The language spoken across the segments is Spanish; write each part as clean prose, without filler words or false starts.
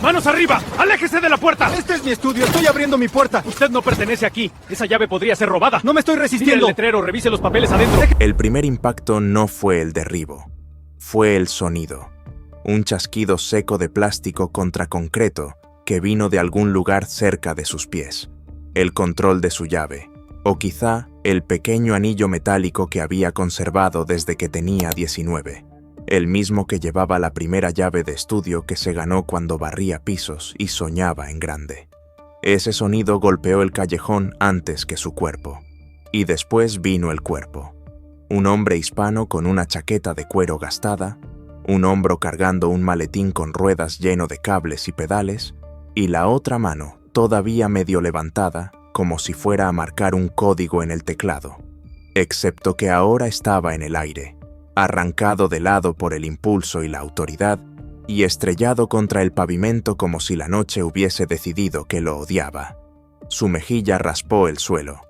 ¡Manos arriba! ¡Aléjese de la puerta! Este es mi estudio, estoy abriendo mi puerta. Usted no pertenece aquí. Esa llave podría ser robada. No me estoy Mire resistiendo. el letrero, revise los papeles adentro. El primer impacto no fue el derribo, fue el sonido. Un chasquido seco de plástico contra concreto que vino de algún lugar cerca de sus pies. El control de su llave, o quizá el pequeño anillo metálico que había conservado desde que tenía 19. El mismo que llevaba la primera llave de estudio que se ganó cuando barría pisos y soñaba en grande. Ese sonido golpeó el callejón antes que su cuerpo. Y después vino el cuerpo. Un hombre hispano con una chaqueta de cuero gastada, un hombro cargando un maletín con ruedas lleno de cables y pedales, y la otra mano todavía medio levantada, como si fuera a marcar un código en el teclado. Excepto que ahora estaba en el aire, arrancado de lado por el impulso y la autoridad, y estrellado contra el pavimento como si la noche hubiese decidido que lo odiaba. Su mejilla raspó el suelo.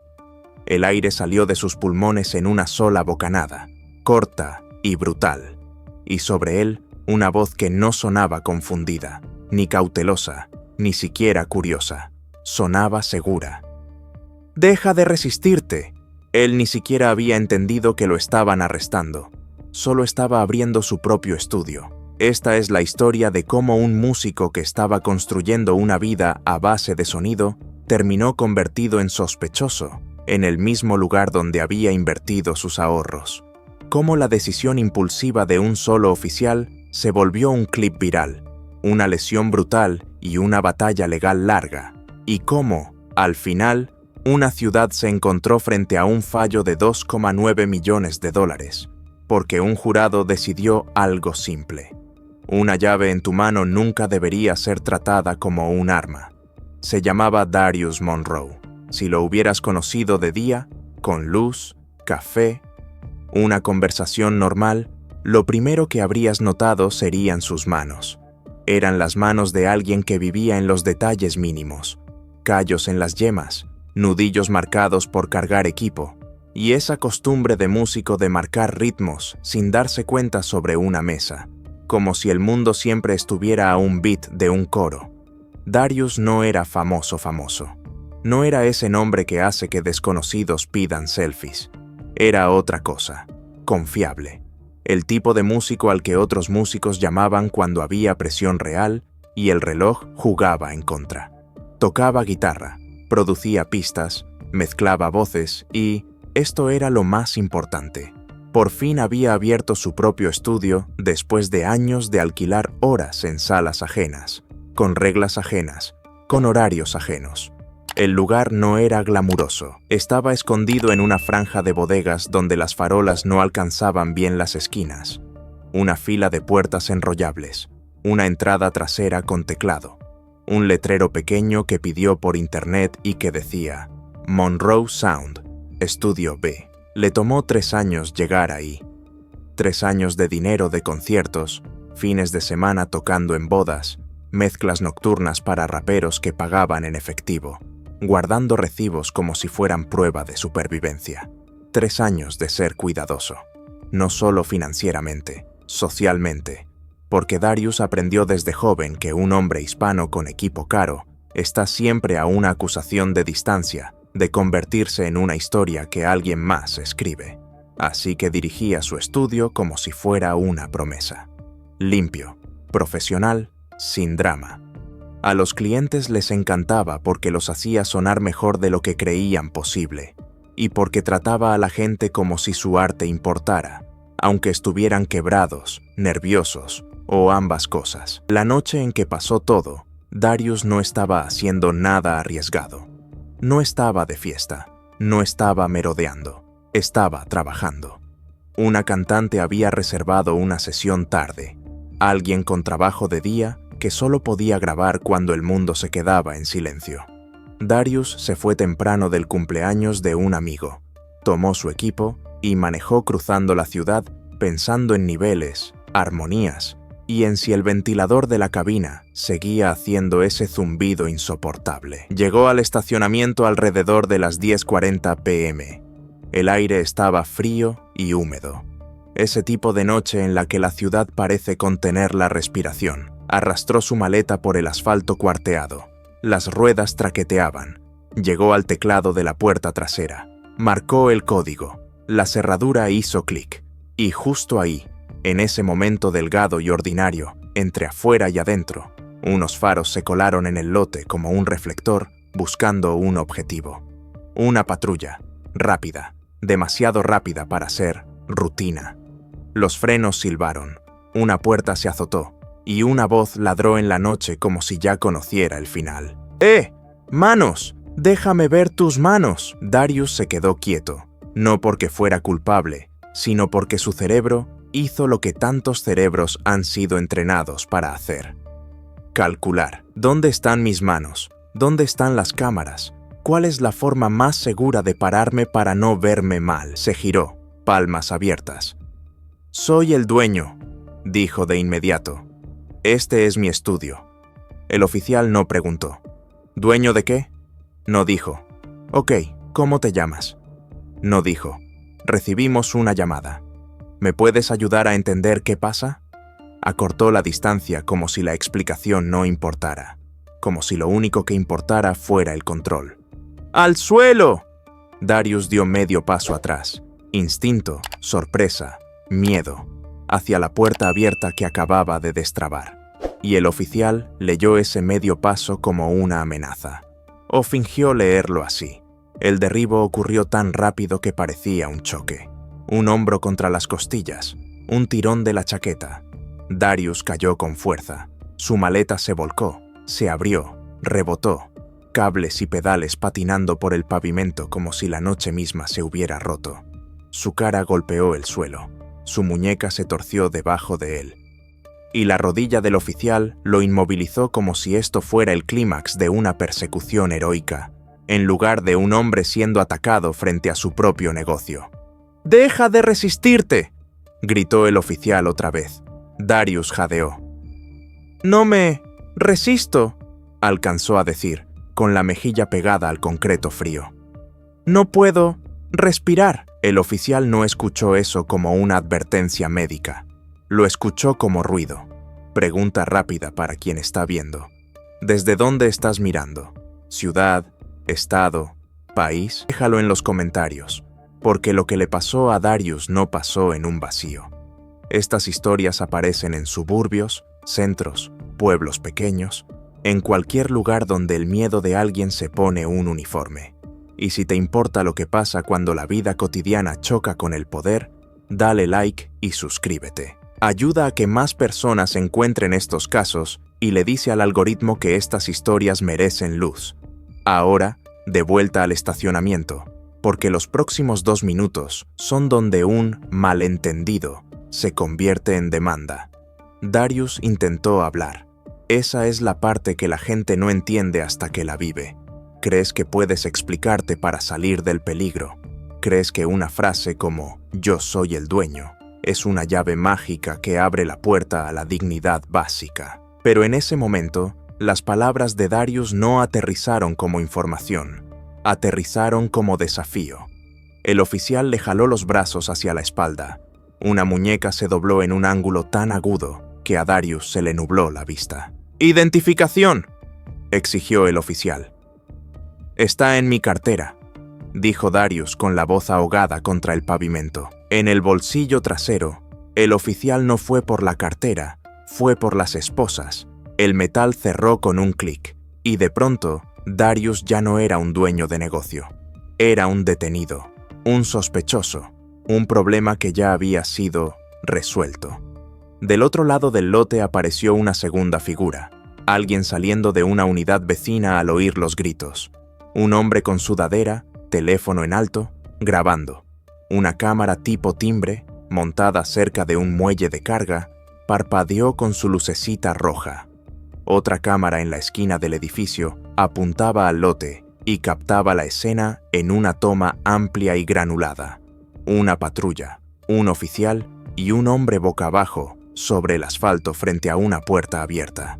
El aire salió de sus pulmones en una sola bocanada, corta y brutal, y sobre él una voz que no sonaba confundida, ni cautelosa, ni siquiera curiosa. Sonaba segura. «¡Deja de resistirte!». Él ni siquiera había entendido que lo estaban arrestando. Solo estaba abriendo su propio estudio. Esta es la historia de cómo un músico que estaba construyendo una vida a base de sonido terminó convertido en sospechoso en el mismo lugar donde había invertido sus ahorros. Cómo la decisión impulsiva de un solo oficial se volvió un clip viral, una lesión brutal y una batalla legal larga. Y cómo, al final, una ciudad se encontró frente a un fallo de $2,9 millones, porque un jurado decidió algo simple. Una llave en tu mano nunca debería ser tratada como un arma. Se llamaba Darius Monroe. Si lo hubieras conocido de día, con luz, café, una conversación normal, lo primero que habrías notado serían sus manos. Eran las manos de alguien que vivía en los detalles mínimos. Callos en las yemas, nudillos marcados por cargar equipo, y esa costumbre de músico de marcar ritmos sin darse cuenta sobre una mesa, como si el mundo siempre estuviera a un beat de un coro. Darius no era famoso. No era ese nombre que hace que desconocidos pidan selfies. Era otra cosa, confiable. El tipo de músico al que otros músicos llamaban cuando había presión real y el reloj jugaba en contra. Tocaba guitarra, producía pistas, mezclaba voces y, esto era lo más importante, por fin había abierto su propio estudio después de años de alquilar horas en salas ajenas, con reglas ajenas, con horarios ajenos. El lugar no era glamuroso, estaba escondido en una franja de bodegas donde las farolas no alcanzaban bien las esquinas, una fila de puertas enrollables, una entrada trasera con teclado, un letrero pequeño que pidió por internet y que decía Monroe Sound, Estudio B. Le tomó 3 años llegar ahí. 3 años de dinero de conciertos, fines de semana tocando en bodas, mezclas nocturnas para raperos que pagaban en efectivo, guardando recibos como si fueran prueba de supervivencia. 3 años de ser cuidadoso, no solo financieramente, socialmente, porque Darius aprendió desde joven que un hombre hispano con equipo caro está siempre a una acusación de distancia de convertirse en una historia que alguien más escribe. Así que dirigía su estudio como si fuera una promesa. Limpio, profesional, sin drama. A los clientes les encantaba porque los hacía sonar mejor de lo que creían posible, y porque trataba a la gente como si su arte importara, aunque estuvieran quebrados, nerviosos o ambas cosas. La noche en que pasó todo, Darius no estaba haciendo nada arriesgado. No estaba de fiesta, no estaba merodeando, estaba trabajando. Una cantante había reservado una sesión tarde, alguien con trabajo de día que solo podía grabar cuando el mundo se quedaba en silencio. Darius se fue temprano del cumpleaños de un amigo, tomó su equipo y manejó cruzando la ciudad pensando en niveles, armonías y en si el ventilador de la cabina seguía haciendo ese zumbido insoportable. Llegó al estacionamiento alrededor de las 10:40 p.m. El aire estaba frío y húmedo. Ese tipo de noche en la que la ciudad parece contener la respiración. Arrastró su maleta por el asfalto cuarteado. Las ruedas traqueteaban. Llegó al teclado de la puerta trasera. Marcó el código. La cerradura hizo clic. Y justo ahí, en ese momento delgado y ordinario, entre afuera y adentro, unos faros se colaron en el lote como un reflector buscando un objetivo. Una patrulla, rápida, demasiado rápida para ser rutina. Los frenos silbaron, una puerta se azotó y una voz ladró en la noche como si ya conociera el final. ¡Manos! ¡Déjame ver tus manos! Darius se quedó quieto, no porque fuera culpable, sino porque su cerebro hizo lo que tantos cerebros han sido entrenados para hacer. Calcular. ¿Dónde están mis manos? ¿Dónde están las cámaras? ¿Cuál es la forma más segura de pararme para no verme mal? Se giró, palmas abiertas. «Soy el dueño», dijo de inmediato. «Este es mi estudio». El oficial no preguntó. «¿Dueño de qué?» No dijo. «Ok, ¿cómo te llamas?» No dijo. «Recibimos una llamada. ¿Me puedes ayudar a entender qué pasa?» Acortó la distancia como si la explicación no importara, como si lo único que importara fuera el control. ¡Al suelo! Darius dio medio paso atrás. Instinto, sorpresa, miedo, hacia la puerta abierta que acababa de destrabar. Y el oficial leyó ese medio paso como una amenaza. O fingió leerlo así. El derribo ocurrió tan rápido que parecía un choque. Un hombro contra las costillas, un tirón de la chaqueta. Darius cayó con fuerza. Su maleta se volcó, se abrió, rebotó. Cables y pedales patinando por el pavimento como si la noche misma se hubiera roto. Su cara golpeó el suelo. Su muñeca se torció debajo de él. Y la rodilla del oficial lo inmovilizó como si esto fuera el clímax de una persecución heroica, en lugar de un hombre siendo atacado frente a su propio negocio. «¡Deja de resistirte!», gritó el oficial otra vez. Darius jadeó. «No me resisto», alcanzó a decir, con la mejilla pegada al concreto frío. «No puedo respirar». El oficial no escuchó eso como una advertencia médica. Lo escuchó como ruido. Pregunta rápida para quien está viendo. ¿Desde dónde estás mirando? ¿Ciudad? ¿Estado? ¿País? Déjalo en los comentarios, porque lo que le pasó a Darius no pasó en un vacío. Estas historias aparecen en suburbios, centros, pueblos pequeños, en cualquier lugar donde el miedo de alguien se pone un uniforme. Y si te importa lo que pasa cuando la vida cotidiana choca con el poder, dale like y suscríbete. Ayuda a que más personas encuentren estos casos y le dice al algoritmo que estas historias merecen luz. Ahora, de vuelta al estacionamiento, porque los próximos 2 minutos son donde un malentendido se convierte en demanda. Darius intentó hablar. Esa es la parte que la gente no entiende hasta que la vive. Crees que puedes explicarte para salir del peligro. Crees que una frase como «yo soy el dueño» es una llave mágica que abre la puerta a la dignidad básica. Pero en ese momento, las palabras de Darius no aterrizaron como información. Aterrizaron como desafío. El oficial le jaló los brazos hacia la espalda. Una muñeca se dobló en un ángulo tan agudo que a Darius se le nubló la vista. «¡Identificación!», exigió el oficial. «Está en mi cartera», dijo Darius con la voz ahogada contra el pavimento. En el bolsillo trasero, el oficial no fue por la cartera, fue por las esposas. El metal cerró con un clic, y de pronto, Darius ya no era un dueño de negocio. Era un detenido, un sospechoso, un problema que ya había sido resuelto. Del otro lado del lote apareció una segunda figura, alguien saliendo de una unidad vecina al oír los gritos. Un hombre con sudadera, teléfono en alto, grabando. Una cámara tipo timbre, montada cerca de un muelle de carga, parpadeó con su lucecita roja. Otra cámara en la esquina del edificio apuntaba al lote y captaba la escena en una toma amplia y granulada. Una patrulla, un oficial y un hombre boca abajo sobre el asfalto frente a una puerta abierta.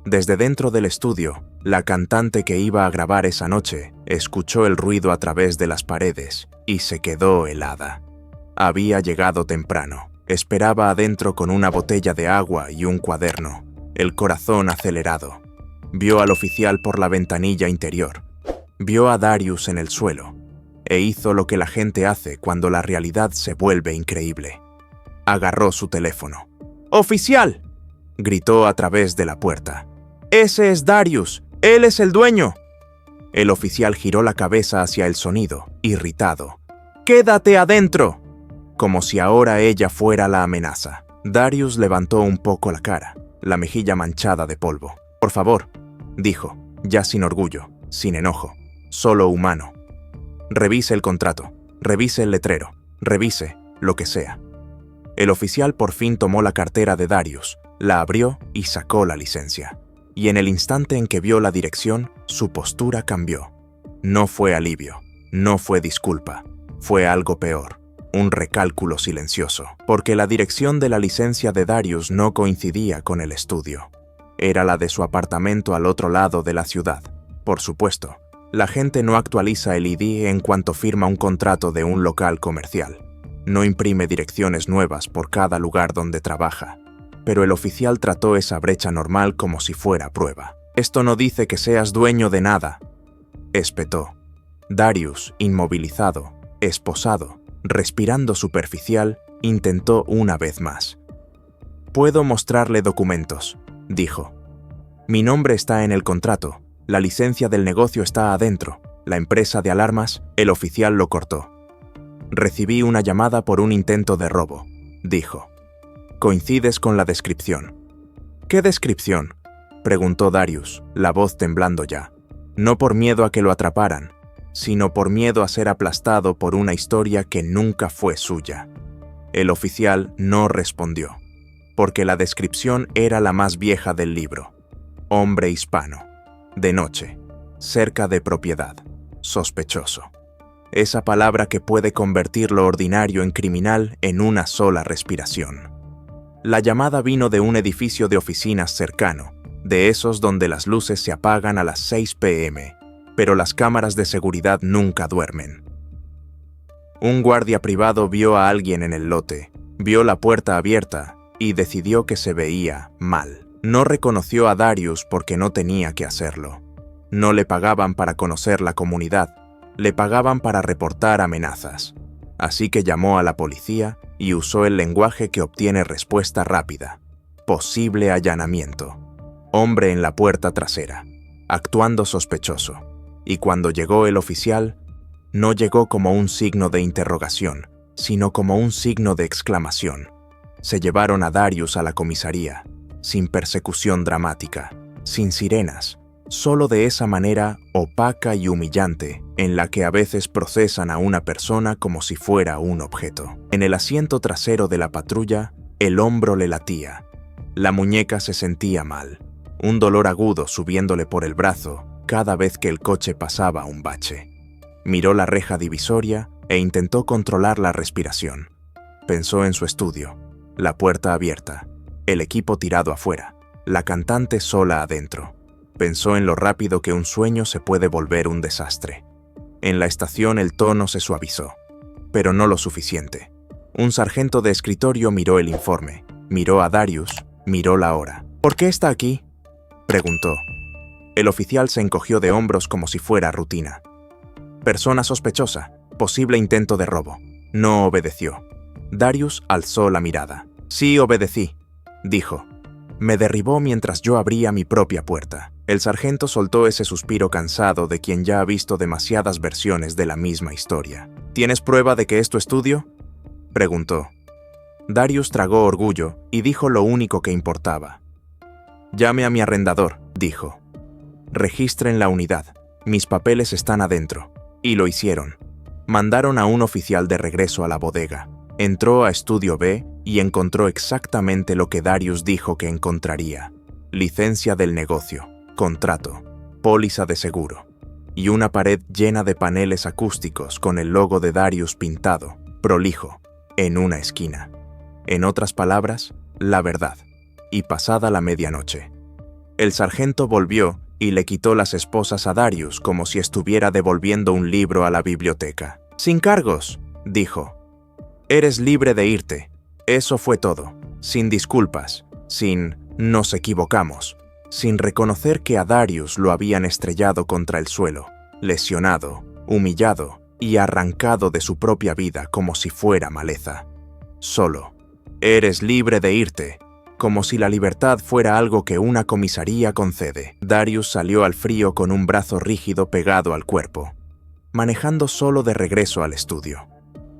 Desde dentro del estudio, la cantante que iba a grabar esa noche escuchó el ruido a través de las paredes y se quedó helada. Había llegado temprano. Esperaba adentro con una botella de agua y un cuaderno, el corazón acelerado. Vio al oficial por la ventanilla interior. Vio a Darius en el suelo, e hizo lo que la gente hace cuando la realidad se vuelve increíble. Agarró su teléfono. ¡Oficial!, gritó a través de la puerta. ¡Ese es Darius! ¡Él es el dueño! El oficial giró la cabeza hacia el sonido, irritado. ¡Quédate adentro!, como si ahora ella fuera la amenaza. Darius levantó un poco la cara, la mejilla manchada de polvo. «Por favor», dijo, ya sin orgullo, sin enojo, solo humano. «Revise el contrato, revise el letrero, revise lo que sea». El oficial por fin tomó la cartera de Darius, la abrió y sacó la licencia. Y en el instante en que vio la dirección, su postura cambió. No fue alivio, no fue disculpa, fue algo peor, un recálculo silencioso, porque la dirección de la licencia de Darius no coincidía con el estudio. Era la de su apartamento al otro lado de la ciudad. Por supuesto, la gente no actualiza el ID en cuanto firma un contrato de un local comercial. No imprime direcciones nuevas por cada lugar donde trabaja. Pero el oficial trató esa brecha normal como si fuera prueba. «Esto no dice que seas dueño de nada», espetó. Darius, inmovilizado, esposado, respirando superficial, intentó una vez más. «Puedo mostrarle documentos», dijo. «Mi nombre está en el contrato, la licencia del negocio está adentro, la empresa de alarmas». El oficial lo cortó. «Recibí una llamada por un intento de robo», dijo. «Coincides con la descripción». «¿Qué descripción?», preguntó Darius, la voz temblando ya. No por miedo a que lo atraparan, sino por miedo a ser aplastado por una historia que nunca fue suya. El oficial no respondió, porque la descripción era la más vieja del libro. Hombre hispano, de noche, cerca de propiedad, sospechoso. Esa palabra que puede convertir lo ordinario en criminal en una sola respiración. La llamada vino de un edificio de oficinas cercano, de esos donde las luces se apagan a las 6 p.m., pero las cámaras de seguridad nunca duermen. Un guardia privado vio a alguien en el lote, vio la puerta abierta y decidió que se veía mal. No reconoció a Darius porque no tenía que hacerlo. No le pagaban para conocer la comunidad, le pagaban para reportar amenazas. Así que llamó a la policía y usó el lenguaje que obtiene respuesta rápida. Posible allanamiento. Hombre en la puerta trasera, actuando sospechoso. Y cuando llegó el oficial, no llegó como un signo de interrogación, sino como un signo de exclamación. Se llevaron a Darius a la comisaría, sin persecución dramática, sin sirenas, solo de esa manera opaca y humillante en la que a veces procesan a una persona como si fuera un objeto. En el asiento trasero de la patrulla, el hombro le latía. La muñeca se sentía mal, un dolor agudo subiéndole por el brazo cada vez que el coche pasaba un bache. Miró la reja divisoria e intentó controlar la respiración. Pensó en su estudio, la puerta abierta, el equipo tirado afuera, la cantante sola adentro. Pensó en lo rápido que un sueño se puede volver un desastre. En la estación el tono se suavizó, pero no lo suficiente. Un sargento de escritorio miró el informe, miró a Darius, miró la hora. «¿Por qué está aquí?», preguntó. El oficial se encogió de hombros como si fuera rutina. «Persona sospechosa, posible intento de robo». No obedeció. Darius alzó la mirada. «Sí, obedecí», dijo. «Me derribó mientras yo abría mi propia puerta». El sargento soltó ese suspiro cansado de quien ya ha visto demasiadas versiones de la misma historia. «¿Tienes prueba de que es tu estudio?», preguntó. Darius tragó orgullo y dijo lo único que importaba. «Llame a mi arrendador», dijo. «Registren la unidad. Mis papeles están adentro». Y lo hicieron. Mandaron a un oficial de regreso a la bodega. Entró a Estudio B y encontró exactamente lo que Darius dijo que encontraría. Licencia del negocio, contrato, póliza de seguro y una pared llena de paneles acústicos con el logo de Darius pintado, prolijo, en una esquina. En otras palabras, la verdad. Y pasada la medianoche, el sargento volvió y le quitó las esposas a Darius como si estuviera devolviendo un libro a la biblioteca. «Sin cargos», dijo. «Eres libre de irte. Eso fue todo, sin disculpas, sin «nos equivocamos», sin reconocer que a Darius lo habían estrellado contra el suelo, lesionado, humillado y arrancado de su propia vida como si fuera maleza. Solo. «Eres libre de irte», como si la libertad fuera algo que una comisaría concede. Darius salió al frío con un brazo rígido pegado al cuerpo, manejando solo de regreso al estudio.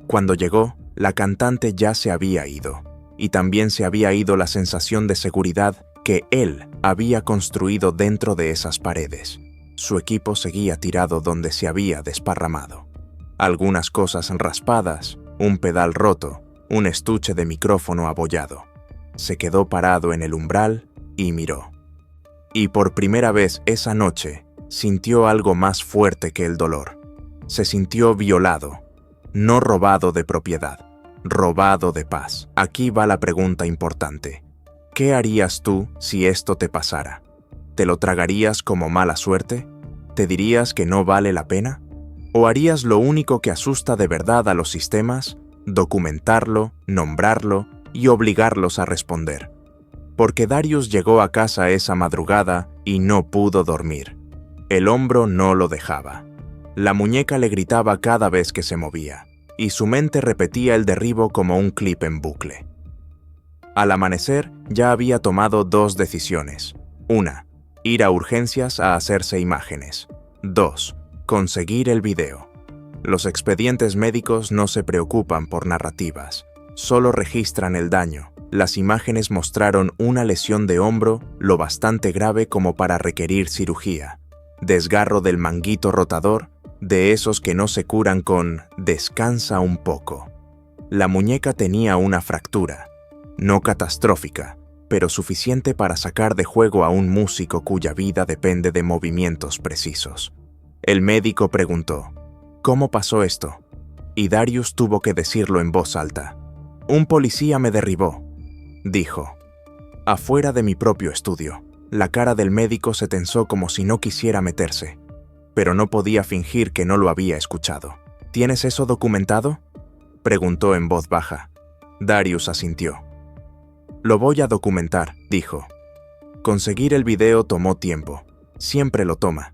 Cuando llegó, la cantante ya se había ido, y también se había ido la sensación de seguridad que él había construido dentro de esas paredes. Su equipo seguía tirado donde se había desparramado. Algunas cosas raspadas, un pedal roto, un estuche de micrófono abollado. Se quedó parado en el umbral y miró. Y por primera vez esa noche sintió algo más fuerte que el dolor. Se sintió violado, no robado de propiedad, robado de paz. Aquí va la pregunta importante. ¿Qué harías tú si esto te pasara? ¿Te lo tragarías como mala suerte? ¿Te dirías que no vale la pena? ¿O harías lo único que asusta de verdad a los sistemas? Documentarlo, nombrarlo y obligarlos a responder. Porque Darius llegó a casa esa madrugada y no pudo dormir. El hombro no lo dejaba. La muñeca le gritaba cada vez que se movía, y su mente repetía el derribo como un clip en bucle. Al amanecer ya había tomado 2 decisiones. 1. Ir a urgencias a hacerse imágenes. 2. Conseguir el video. Los expedientes médicos no se preocupan por narrativas. Solo registran el daño. Las imágenes mostraron una lesión de hombro lo bastante grave como para requerir cirugía. Desgarro del manguito rotador, de esos que no se curan con «descansa un poco». La muñeca tenía una fractura, no catastrófica, pero suficiente para sacar de juego a un músico cuya vida depende de movimientos precisos. El médico preguntó, «¿Cómo pasó esto?» Y Darius tuvo que decirlo en voz alta. «Un policía me derribó», dijo. Afuera de mi propio estudio, la cara del médico se tensó como si no quisiera meterse, pero no podía fingir que no lo había escuchado. «¿Tienes eso documentado?», preguntó en voz baja. Darius asintió. «Lo voy a documentar», dijo. Conseguir el video tomó tiempo. Siempre lo toma.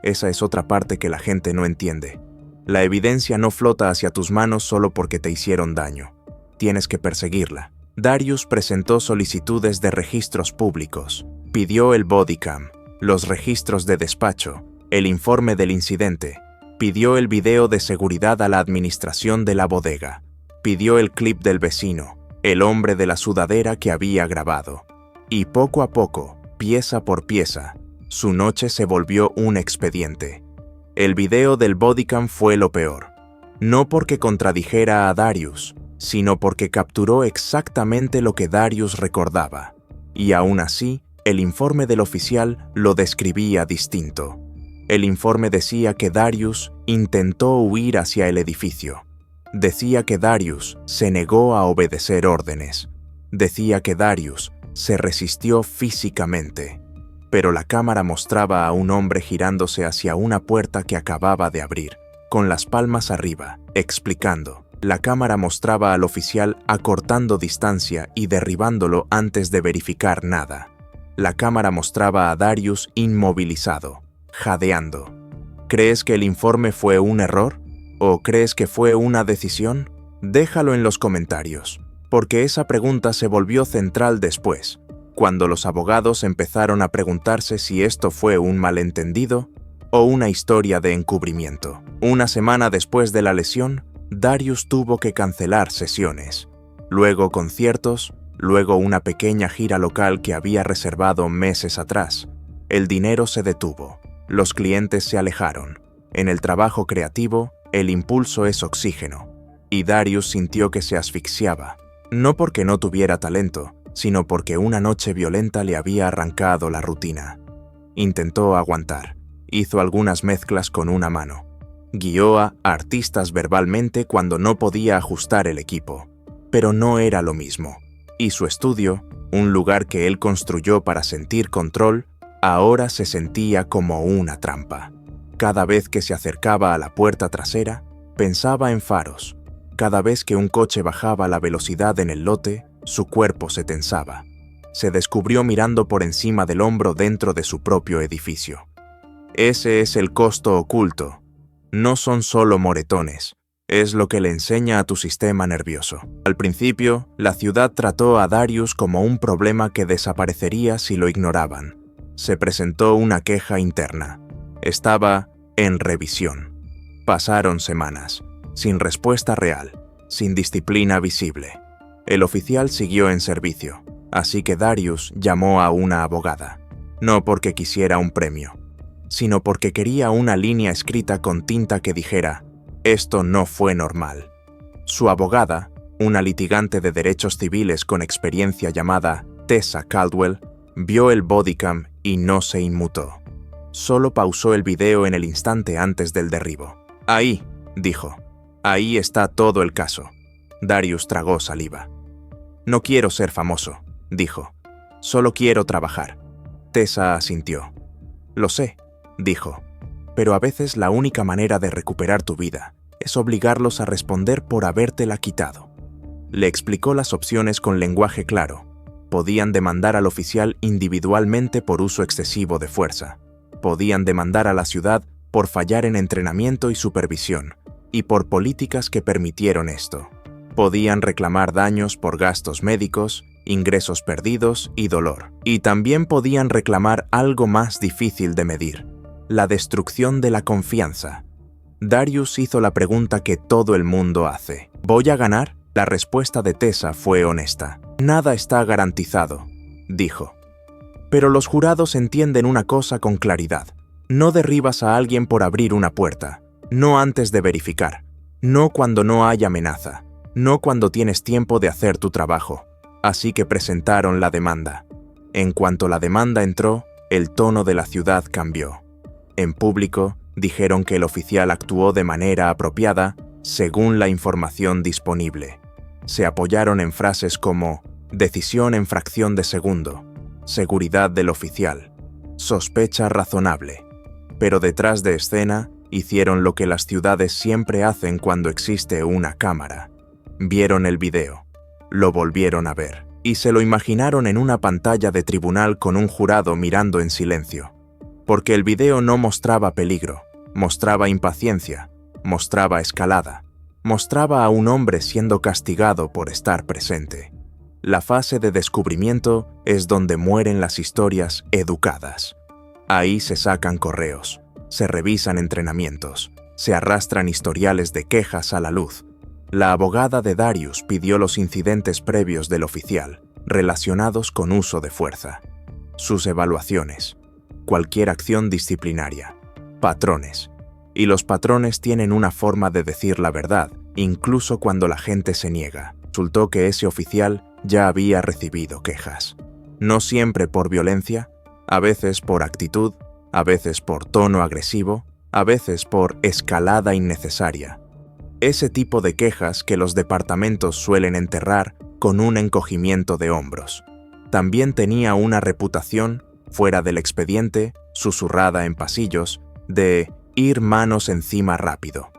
Esa es otra parte que la gente no entiende. La evidencia no flota hacia tus manos solo porque te hicieron daño. Tienes que perseguirla. Darius presentó solicitudes de registros públicos. Pidió el bodycam, los registros de despacho, el informe del incidente. Pidió el video de seguridad a la administración de la bodega. Pidió el clip del vecino, el hombre de la sudadera que había grabado. Y poco a poco, pieza por pieza, su noche se volvió un expediente. El video del bodycam fue lo peor. No porque contradijera a Darius, sino porque capturó exactamente lo que Darius recordaba. Y aún así, el informe del oficial lo describía distinto. El informe decía que Darius intentó huir hacia el edificio. Decía que Darius se negó a obedecer órdenes. Decía que Darius se resistió físicamente. Pero la cámara mostraba a un hombre girándose hacia una puerta que acababa de abrir, con las palmas arriba, explicando. La cámara mostraba al oficial acortando distancia y derribándolo antes de verificar nada. La cámara mostraba a Darius inmovilizado, jadeando. ¿Crees que el informe fue un error? ¿O crees que fue una decisión? Déjalo en los comentarios, porque esa pregunta se volvió central después, cuando los abogados empezaron a preguntarse si esto fue un malentendido o una historia de encubrimiento. Una semana después de la lesión, Darius tuvo que cancelar sesiones, luego conciertos, luego una pequeña gira local que había reservado meses atrás. El dinero se detuvo, los clientes se alejaron. En el trabajo creativo, el impulso es oxígeno, y Darius sintió que se asfixiaba, no porque no tuviera talento, sino porque una noche violenta le había arrancado la rutina. Intentó aguantar, hizo algunas mezclas con una mano. Guió a artistas verbalmente cuando no podía ajustar el equipo, pero no era lo mismo. Y su estudio, un lugar que él construyó para sentir control, ahora se sentía como una trampa. Cada vez que se acercaba a la puerta trasera, pensaba en faros. Cada vez que un coche bajaba la velocidad en el lote, su cuerpo se tensaba. Se descubrió mirando por encima del hombro dentro de su propio edificio. Ese es el costo oculto. No son solo moretones. Es lo que le enseña a tu sistema nervioso. Al principio, la ciudad trató a Darius como un problema que desaparecería si lo ignoraban. Se presentó una queja interna. Estaba en revisión. Pasaron semanas, sin respuesta real, sin disciplina visible. El oficial siguió en servicio, así que Darius llamó a una abogada, no porque quisiera un premio, sino porque quería una línea escrita con tinta que dijera: esto no fue normal. Su abogada, una litigante de derechos civiles con experiencia llamada Tessa Caldwell, vio el bodycam y no se inmutó. Solo pausó el video en el instante antes del derribo. Ahí, dijo, ahí está todo el caso. Darius tragó saliva. No quiero ser famoso, dijo. Solo quiero trabajar. Tessa asintió. Lo sé, dijo, pero a veces la única manera de recuperar tu vida es obligarlos a responder por habértela quitado. Le explicó las opciones con lenguaje claro. Podían demandar al oficial individualmente por uso excesivo de fuerza. Podían demandar a la ciudad por fallar en entrenamiento y supervisión, y por políticas que permitieron esto. Podían reclamar daños por gastos médicos, ingresos perdidos y dolor. Y también podían reclamar algo más difícil de medir: la destrucción de la confianza. Darius hizo la pregunta que todo el mundo hace. ¿Voy a ganar? La respuesta de Tessa fue honesta. Nada está garantizado, dijo. Pero los jurados entienden una cosa con claridad. No derribas a alguien por abrir una puerta, no antes de verificar, no cuando no hay amenaza, no cuando tienes tiempo de hacer tu trabajo. Así que presentaron la demanda. En cuanto la demanda entró, el tono de la ciudad cambió. En público, dijeron que el oficial actuó de manera apropiada según la información disponible. Se apoyaron en frases como decisión en fracción de segundo, seguridad del oficial, sospecha razonable. Pero detrás de escena, hicieron lo que las ciudades siempre hacen cuando existe una cámara. Vieron el video, lo volvieron a ver, y se lo imaginaron en una pantalla de tribunal con un jurado mirando en silencio. Porque el video no mostraba peligro, mostraba impaciencia, mostraba escalada, mostraba a un hombre siendo castigado por estar presente. La fase de descubrimiento es donde mueren las historias educadas. Ahí se sacan correos, se revisan entrenamientos, se arrastran historiales de quejas a la luz. La abogada de Darius pidió los incidentes previos del oficial, relacionados con uso de fuerza, sus evaluaciones, cualquier acción disciplinaria, patrones. Y los patrones tienen una forma de decir la verdad, incluso cuando la gente se niega. Resultó que ese oficial ya había recibido quejas. No siempre por violencia, a veces por actitud, a veces por tono agresivo, a veces por escalada innecesaria. Ese tipo de quejas que los departamentos suelen enterrar con un encogimiento de hombros. También tenía una reputación, fuera del expediente, susurrada en pasillos, de ir manos encima rápido.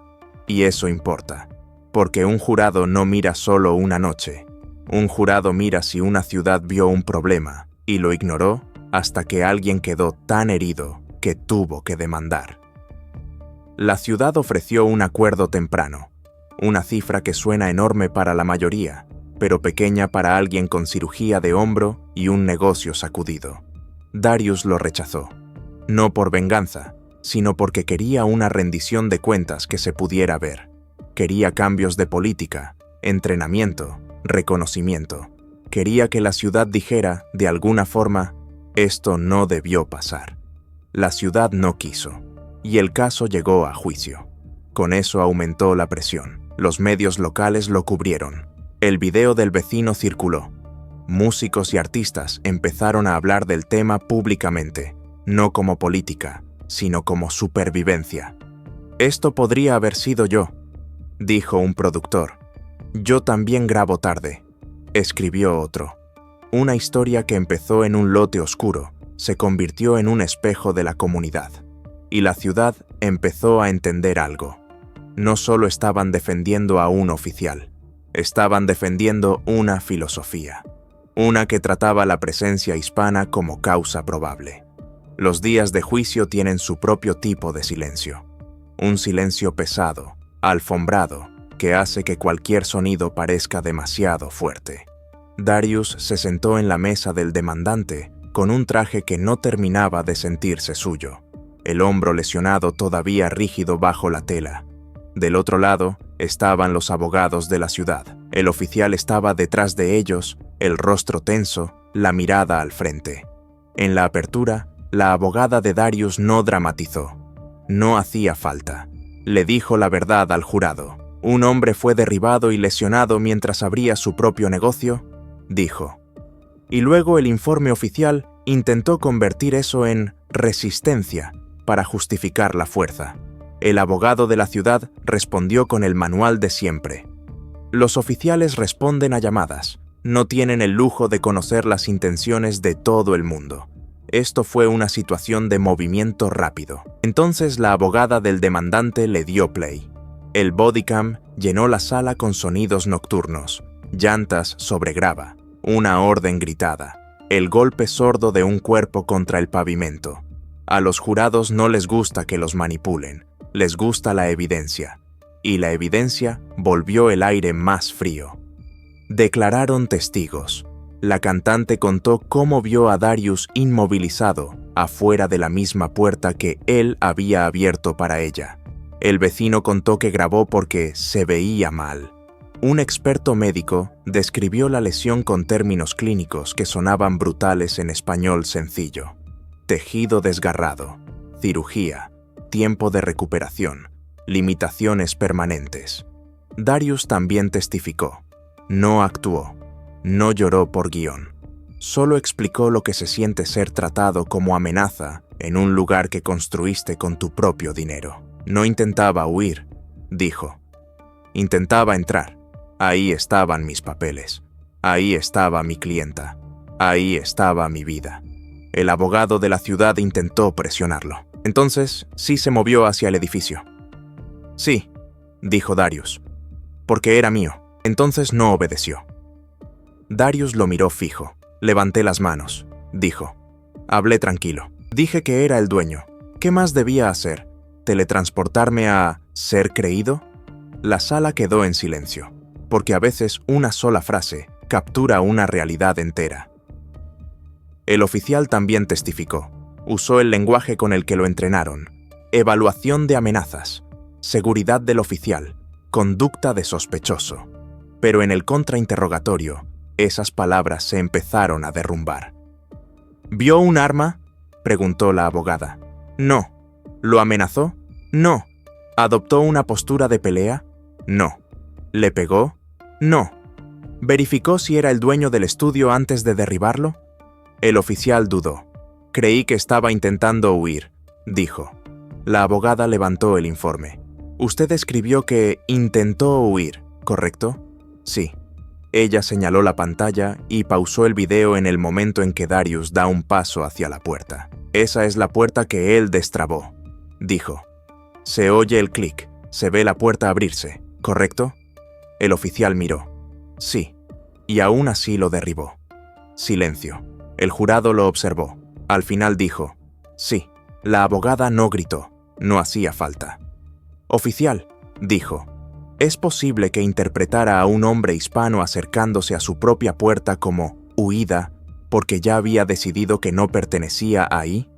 Y eso importa, porque un jurado no mira solo una noche. Un jurado mira si una ciudad vio un problema y lo ignoró hasta que alguien quedó tan herido que tuvo que demandar. La ciudad ofreció un acuerdo temprano, una cifra que suena enorme para la mayoría, pero pequeña para alguien con cirugía de hombro y un negocio sacudido. Darius lo rechazó, no por venganza, sino porque quería una rendición de cuentas que se pudiera ver. Quería cambios de política, entrenamiento, reconocimiento. Quería que la ciudad dijera, de alguna forma, esto no debió pasar. La ciudad no quiso, y el caso llegó a juicio. Con eso aumentó la presión. Los medios locales lo cubrieron. El video del vecino circuló. Músicos y artistas empezaron a hablar del tema públicamente, no como política, sino como supervivencia. Esto podría haber sido yo, dijo un productor. Yo también grabo tarde, escribió otro. Una historia que empezó en un lote oscuro se convirtió en un espejo de la comunidad, y la ciudad empezó a entender algo. no solo estaban defendiendo a un oficial, estaban defendiendo una filosofía, una que trataba la presencia hispana como causa probable. Los días de juicio tienen su propio tipo de silencio, un silencio pesado, alfombrado, que hace que cualquier sonido parezca demasiado fuerte. Darius se sentó en la mesa del demandante con un traje que no terminaba de sentirse suyo, el hombro lesionado todavía rígido bajo la tela. Del otro lado estaban los abogados de la ciudad. El oficial estaba detrás de ellos, el rostro tenso, la mirada al frente. En la apertura, la abogada de Darius no dramatizó. No hacía falta. Le dijo la verdad al jurado. ¿Un hombre fue derribado y lesionado mientras abría su propio negocio?, dijo. Y luego el informe oficial intentó convertir eso en resistencia para justificar la fuerza. El abogado de la ciudad respondió con el manual de siempre. Los oficiales responden a llamadas. No tienen el lujo de conocer las intenciones de todo el mundo. Esto fue una situación de movimiento rápido. Entonces la abogada del demandante le dio play. El bodycam llenó la sala con sonidos nocturnos, llantas sobre grava, una orden gritada, el golpe sordo de un cuerpo contra el pavimento. A los jurados no les gusta que los manipulen, les gusta la evidencia. Y la evidencia volvió el aire más frío. Declararon testigos. La cantante contó cómo vio a Darius inmovilizado afuera de la misma puerta que él había abierto para ella. El vecino contó que grabó porque se veía mal. Un experto médico describió la lesión con términos clínicos que sonaban brutales en español sencillo. Tejido desgarrado, cirugía, tiempo de recuperación, limitaciones permanentes. Darius también testificó. No actuó. No lloró por guión. Solo explicó lo que se siente ser tratado como amenaza en un lugar que construiste con tu propio dinero. No intentaba huir, dijo. Intentaba entrar. Ahí estaban mis papeles. Ahí estaba mi clienta. Ahí estaba mi vida. El abogado de la ciudad intentó presionarlo. Entonces, sí se movió hacia el edificio. Sí, dijo Darius, porque era mío. Entonces no obedeció. Darius lo miró fijo. Levanté las manos, dijo. Hablé tranquilo. Dije que era el dueño. ¿Qué más debía hacer? ¿Teletransportarme a ser creído? La sala quedó en silencio, porque a veces una sola frase captura una realidad entera. El oficial también testificó. Usó el lenguaje con el que lo entrenaron. Evaluación de amenazas, seguridad del oficial, conducta de sospechoso. Pero en el contrainterrogatorio, esas palabras se empezaron a derrumbar. ¿Vio un arma?, preguntó la abogada. No. ¿Lo amenazó? No. ¿Adoptó una postura de pelea? No. ¿Le pegó? No. ¿Verificó si era el dueño del estudio antes de derribarlo? El oficial dudó. Creí que estaba intentando huir, dijo. La abogada levantó el informe. Usted escribió que intentó huir, ¿correcto? Sí. Ella señaló la pantalla y pausó el video en el momento en que Darius da un paso hacia la puerta. Esa es la puerta que él destrabó, dijo. Se oye el clic, se ve la puerta abrirse, ¿correcto? El oficial miró. Sí, y aún así lo derribó. Silencio. El jurado lo observó. Al final dijo, sí. La abogada no gritó, no hacía falta. Oficial, dijo, ¿es posible que interpretara a un hombre hispano acercándose a su propia puerta como huida porque ya había decidido que no pertenecía ahí?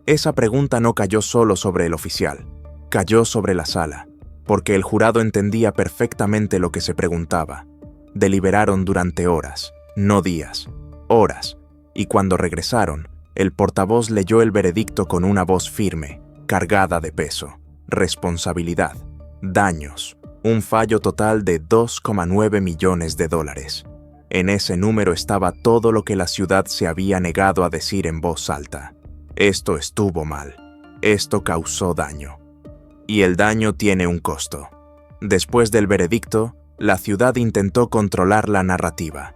Esa pregunta no cayó solo sobre el oficial, cayó sobre la sala, porque el jurado entendía perfectamente lo que se preguntaba. Deliberaron durante horas, no días, horas, y cuando regresaron, el portavoz leyó el veredicto con una voz firme, cargada de peso, responsabilidad, daños, un fallo total de $2,9 millones. En ese número estaba todo lo que la ciudad se había negado a decir en voz alta. Esto estuvo mal. Esto causó daño. Y el daño tiene un costo. Después del veredicto, la ciudad intentó controlar la narrativa.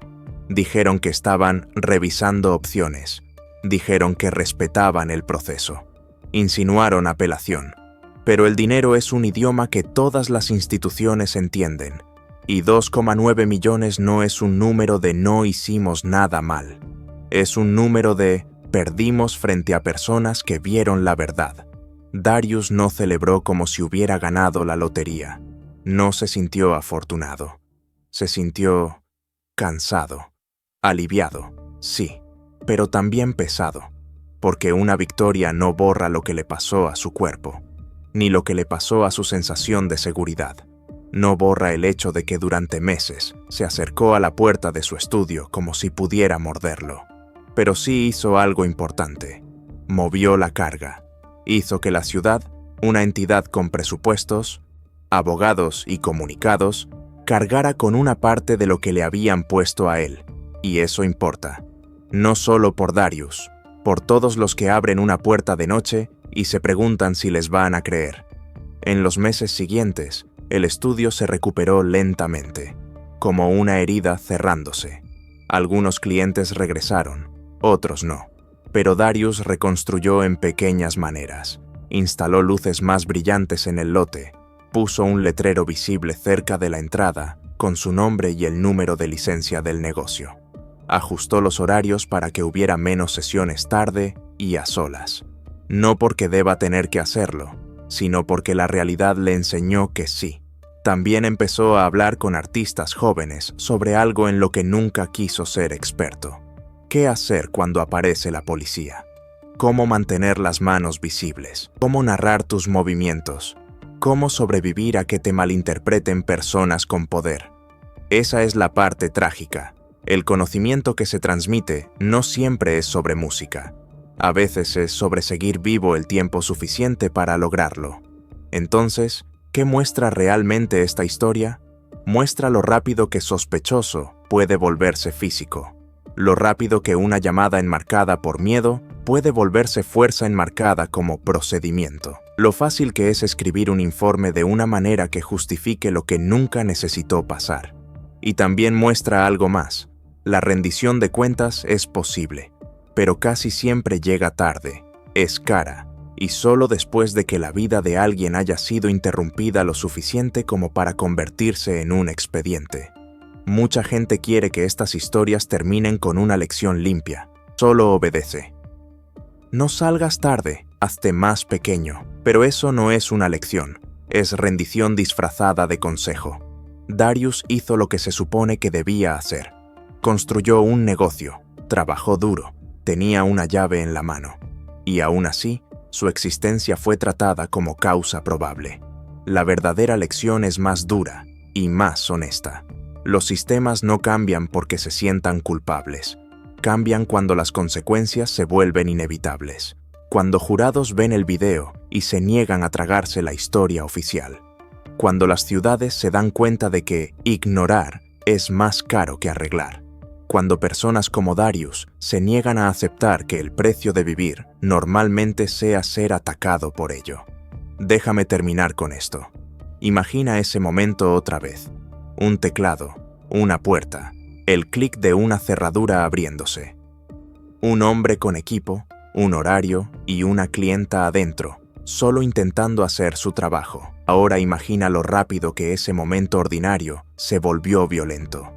Dijeron que estaban revisando opciones. Dijeron que respetaban el proceso. Insinuaron apelación. Pero el dinero es un idioma que todas las instituciones entienden, y 2,9 millones no es un número de no hicimos nada mal. Es un número de perdimos frente a personas que vieron la verdad. Darius no celebró como si hubiera ganado la lotería. No se sintió afortunado. Se sintió cansado, aliviado, sí, pero también pesado, porque una victoria no borra lo que le pasó a su cuerpo, ni lo que le pasó a su sensación de seguridad. No borra el hecho de que durante meses se acercó a la puerta de su estudio como si pudiera morderlo. Pero sí hizo algo importante. Movió la carga. Hizo que la ciudad, una entidad con presupuestos, abogados y comunicados, cargara con una parte de lo que le habían puesto a él. Y eso importa. No solo por Darius, por todos los que abren una puerta de noche y se preguntan si les van a creer. En los meses siguientes, el estudio se recuperó lentamente, como una herida cerrándose. Algunos clientes regresaron, otros no. Pero Darius reconstruyó en pequeñas maneras. Instaló luces más brillantes en el lote, puso un letrero visible cerca de la entrada con su nombre y el número de licencia del negocio. Ajustó los horarios para que hubiera menos sesiones tarde y a solas. No porque deba tener que hacerlo, sino porque la realidad le enseñó que sí. También empezó a hablar con artistas jóvenes sobre algo en lo que nunca quiso ser experto. ¿Qué hacer cuando aparece la policía? ¿Cómo mantener las manos visibles? ¿Cómo narrar tus movimientos? ¿Cómo sobrevivir a que te malinterpreten personas con poder? Esa es la parte trágica. El conocimiento que se transmite no siempre es sobre música. A veces es sobre seguir vivo el tiempo suficiente para lograrlo. Entonces, ¿qué muestra realmente esta historia? Muestra lo rápido que sospechoso puede volverse físico. Lo rápido que una llamada enmarcada por miedo puede volverse fuerza enmarcada como procedimiento. Lo fácil que es escribir un informe de una manera que justifique lo que nunca necesitó pasar. Y también muestra algo más. La rendición de cuentas es posible, pero casi siempre llega tarde, es cara, y solo después de que la vida de alguien haya sido interrumpida lo suficiente como para convertirse en un expediente. Mucha gente quiere que estas historias terminen con una lección limpia. Solo obedece. No salgas tarde, hazte más pequeño. Pero eso no es una lección, es rendición disfrazada de consejo. Darius hizo lo que se supone que debía hacer. Construyó un negocio, trabajó duro, tenía una llave en la mano. Y aún así, su existencia fue tratada como causa probable. La verdadera lección es más dura y más honesta. Los sistemas no cambian porque se sientan culpables. Cambian cuando las consecuencias se vuelven inevitables. Cuando jurados ven el video y se niegan a tragarse la historia oficial. Cuando las ciudades se dan cuenta de que ignorar es más caro que arreglar. Cuando personas como Darius se niegan a aceptar que el precio de vivir normalmente sea ser atacado por ello. Déjame terminar con esto. Imagina ese momento otra vez. Un teclado, una puerta, el clic de una cerradura abriéndose. Un hombre con equipo, un horario y una clienta adentro, solo intentando hacer su trabajo. Ahora imagina lo rápido que ese momento ordinario se volvió violento.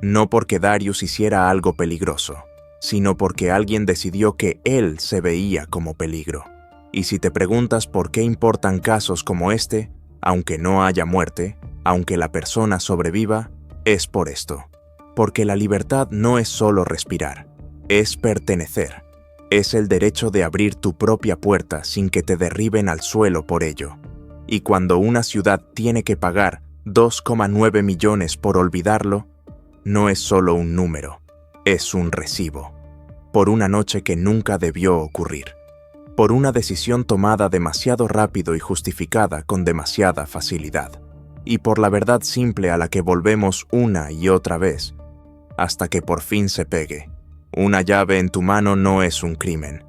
No porque Darius hiciera algo peligroso, sino porque alguien decidió que él se veía como peligro. Y si te preguntas por qué importan casos como este, aunque no haya muerte, aunque la persona sobreviva, es por esto. Porque la libertad no es solo respirar, es pertenecer. Es el derecho de abrir tu propia puerta sin que te derriben al suelo por ello. Y cuando una ciudad tiene que pagar 2,9 millones por olvidarlo, no es solo un número, es un recibo. Por una noche que nunca debió ocurrir. Por una decisión tomada demasiado rápido y justificada con demasiada facilidad. Y por la verdad simple a la que volvemos una y otra vez, hasta que por fin se pegue. Una llave en tu mano no es un crimen,